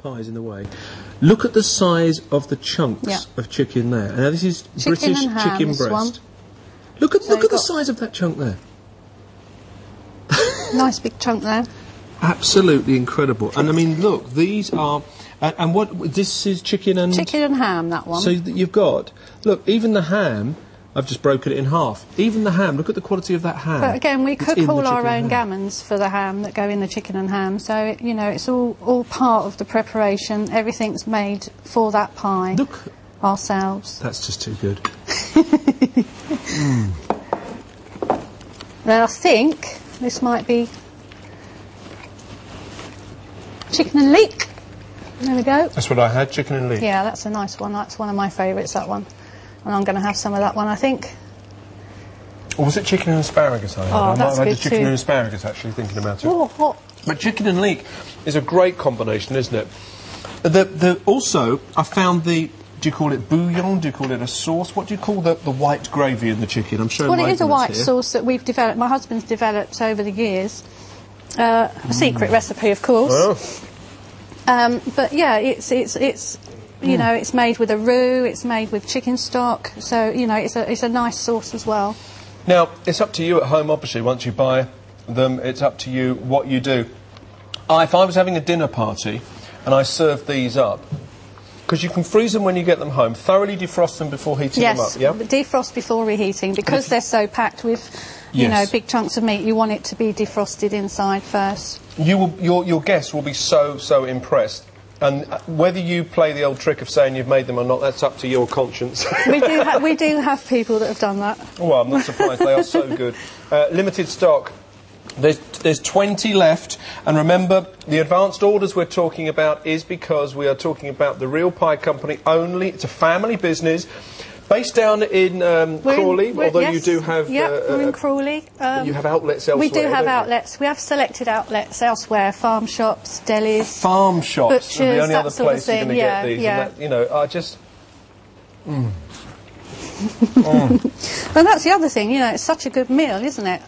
pies in the way. Look at the size of the chunks of chicken there. Now this is British chicken breast. Look at the size of that chunk there. Nice big chunk there. Absolutely incredible. And I mean, look, these are. And what this is chicken and ham, that one. So you've got, look, even the ham. I've just broken it in half. Even the ham, look at the quality of that ham. But again, we cook all our own gammons for the ham that go in the chicken and ham. So, you know, it's all part of the preparation. Everything's made for that pie. Look. Ourselves. That's just too good. Then I think this might be chicken and leek. There we go. That's what I had, chicken and leek. Yeah, that's a nice one. That's one of my favourites, that one. And I'm going to have some of that one, I think. Or was it chicken and asparagus I had? Oh, that's I might have good had the chicken too. and asparagus, actually, thinking about it. Oh, hot. But chicken and leek is a great combination, isn't it? Also, I found the... Do you call it bouillon? Do you call it a sauce? What do you call the white gravy in the chicken? I'm showing Well, it is a white sauce that we've developed. My husband's developed over the years. A secret recipe, of course. Oh. But yeah, it's you know, it's made with a roux. It's made with chicken stock. So you know, it's a nice sauce as well. Now it's up to you at home. Obviously, once you buy them, it's up to you what you do. If I was having a dinner party and I served these up. Because you can freeze them when you get them home, thoroughly defrost them before heating them up, yeah? Yes, defrost before reheating. Because they're so packed with, you know, big chunks of meat, you want it to be defrosted inside first. Your guests will be so impressed. And whether you play the old trick of saying you've made them or not, that's up to your conscience. we do have people that have done that. Well, I'm not surprised. They are so good. Limited stock. There's 20 left, and remember, the advanced orders we're talking about is because we are talking about the Real Pie Company only. It's a family business based down in Crawley, although you do have... we're in Crawley. You have outlets elsewhere. We do have outlets. We have selected outlets elsewhere, farm shops, delis... Farm shops butchers, are the only other sort of place you're going to get these. Yeah. And that, you know, I just... And that's the other thing, you know, it's such a good meal, isn't it?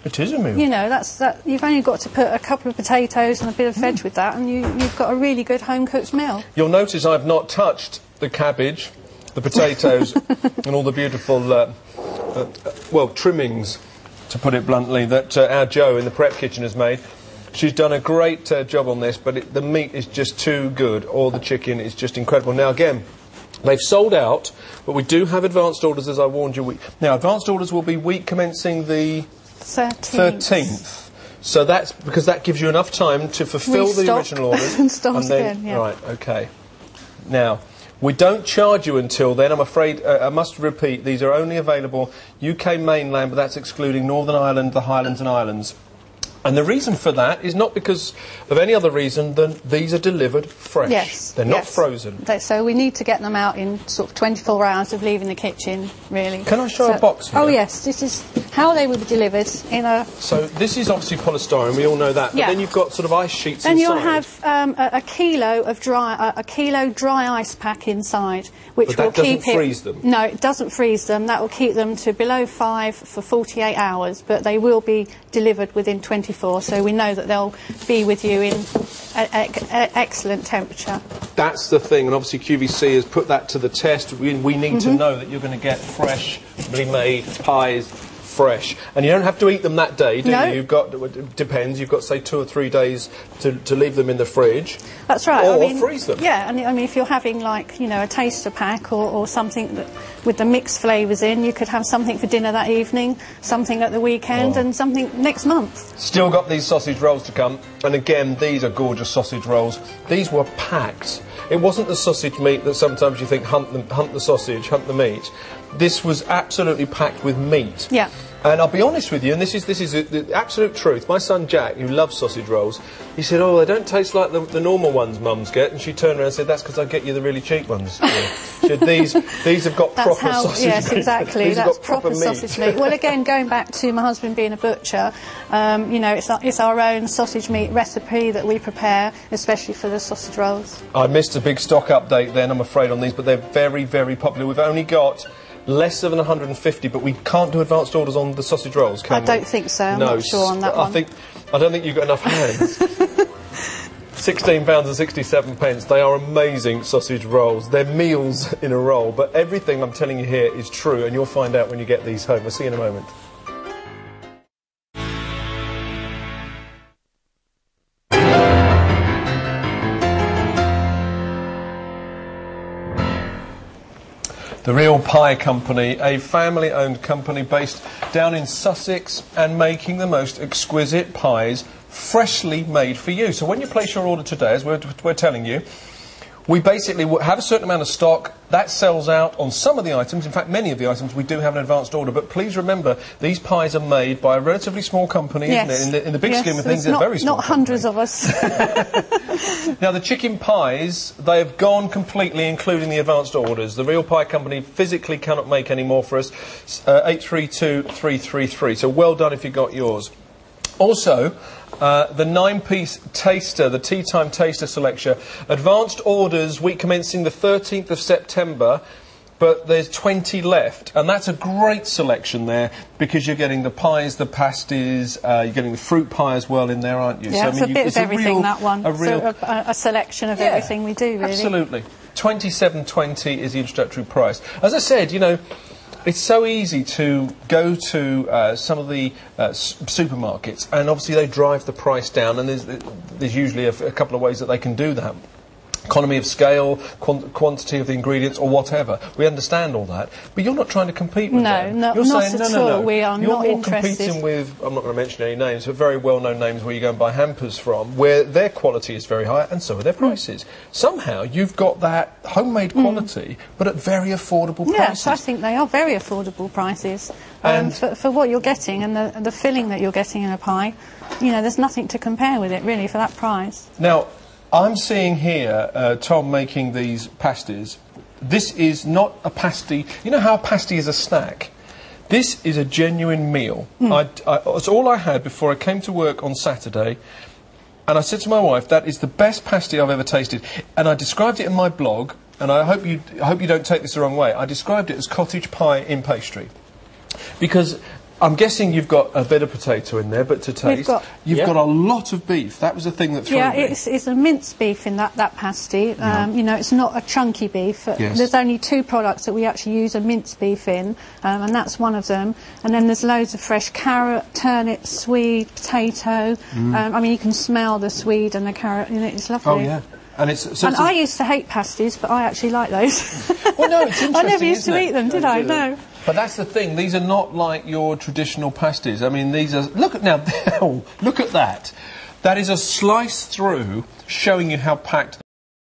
It is a meal. You know, that. You've only got to put a couple of potatoes and a bit of veg with that, and you've got a really good home-cooked meal. You'll notice I've not touched the cabbage, the potatoes, and all the beautiful, trimmings, to put it bluntly, that our Jo in the prep kitchen has made. She's done a great job on this, but the meat is just too good, or the chicken is just incredible. Now, again, they've sold out, but we do have advanced orders, as I warned you. Now, advanced orders will be week commencing the... 13th. So that's because that gives you enough time to fulfil the original orders. and start again, yeah. Right, OK. Now, we don't charge you until then. I'm afraid, I must repeat, these are only available UK mainland, but that's excluding Northern Ireland, the Highlands and Islands. And the reason for that is not because of any other reason than these are delivered fresh. Yes. They're not frozen. So we need to get them out in sort of 24 hours of leaving the kitchen, really. Can I show a box here? Oh, yes. This is how they will be delivered in a... So this is obviously polystyrene, we all know that. But then you've got sort of ice sheets inside. Then you'll have a kilo of dry ice pack inside, which will keep it... But that doesn't freeze them? No, it doesn't freeze them. That will keep them to below 5 for 48 hours, but they will be delivered within 24, so we know that they'll be with you in excellent temperature. That's the thing, and obviously QVC has put that to the test. We need to know that you're going to get freshly made pies fresh. And you don't have to eat them that day, do you? You've got, it depends, you've got, say, 2 or 3 days to leave them in the fridge. That's right. Or freeze them. Yeah, and I mean, if you're having, like, you know, a taster pack or something that, with the mixed flavours in, you could have something for dinner that evening, something at the weekend, and something next month. Still got these sausage rolls to come, and again, these are gorgeous sausage rolls. These were packed. It wasn't the sausage meat that sometimes you think hunt the sausage, hunt the meat. This was absolutely packed with meat. Yeah. And I'll be honest with you, and this is the absolute truth. My son Jack, who loves sausage rolls, he said, "Oh, they don't taste like the normal ones mums get." And she turned around and said, "That's because I get you the really cheap ones." She said, these have got proper sausage meat. Yes, exactly. That's proper meat. Sausage meat. Well, again, going back to my husband being a butcher, you know, it's our own sausage meat recipe that we prepare, especially for the sausage rolls. I missed a big stock update then, I'm afraid, on these, but they're very, very popular. We've only got less than 150, but we can't do advanced orders on the sausage rolls, can we? I don't think so. I'm not sure on that one. I don't think you've got enough hands. £16.67. They are amazing sausage rolls. They're meals in a roll, but everything I'm telling you here is true, and you'll find out when you get these home. I'll see you in a moment. The Real Pie Company, a family-owned company based down in Sussex and making the most exquisite pies freshly made for you. So when you place your order today, as we're telling you, we basically have a certain amount of stock. That sells out on some of the items. In fact, many of the items we do have an advanced order. But please remember, these pies are made by a relatively small company, yes. isn't it? In the big scheme of things, they're very small. Not hundreds of us. Now, the chicken pies, they have gone completely, including the advanced orders. The Real Pie Company physically cannot make any more for us. 832333. So well done if you got yours. Also, the 9-piece taster, the Tea Time Taster Selection. Advanced orders week commencing the 13th of September, but there's 20 left. And that's a great selection there, because you're getting the pies, the pasties, you're getting the fruit pie as well in there, aren't you? Yeah, so, it's a bit of everything, that one. A selection of everything we do, really. Absolutely. £27.20 is the introductory price. As I said, you know, it's so easy to go to some of the supermarkets, and obviously they drive the price down, and there's usually a couple of ways that they can do that. Economy of scale, quantity of the ingredients, or whatever. We understand all that, but you're not trying to compete with them. No, you're not saying, at all. We are you're not more interested. competing with, I'm not going to mention any names, but very well-known names where you go and buy hampers from, where their quality is very high, and so are their prices. Somehow you've got that homemade quality, but at very affordable prices. Yes, I think they are very affordable prices. And for what you're getting and the filling that you're getting in a pie, you know, there's nothing to compare with it, really, for that price. Now, I'm seeing here Tom making these pasties. This is not a pasty. You know how a pasty is a snack? This is a genuine meal. It's all I had before I came to work on Saturday, and I said to my wife, that is the best pasty I've ever tasted. And I described it in my blog, and I hope you don't take this the wrong way. I described it as cottage pie in pastry, because I'm guessing you've got a bit of potato in there, but to taste, you've got a lot of beef. That was the thing that threw me. Yeah, it's a minced beef in that pasty. You know, it's not a chunky beef. Yes. There's only 2 products that we actually use a minced beef in, and that's one of them. And then there's loads of fresh carrot, turnip, swede, potato. I mean, you can smell the swede and the carrot in it. It's lovely. Oh, yeah. And I used to hate pasties, but I actually like those. Well, no, it's interesting. I never used to eat them, did I? No. But that's the thing. These are not like your traditional pasties. I mean, these are. Look at now. Look at that. That is a slice through, showing you how packed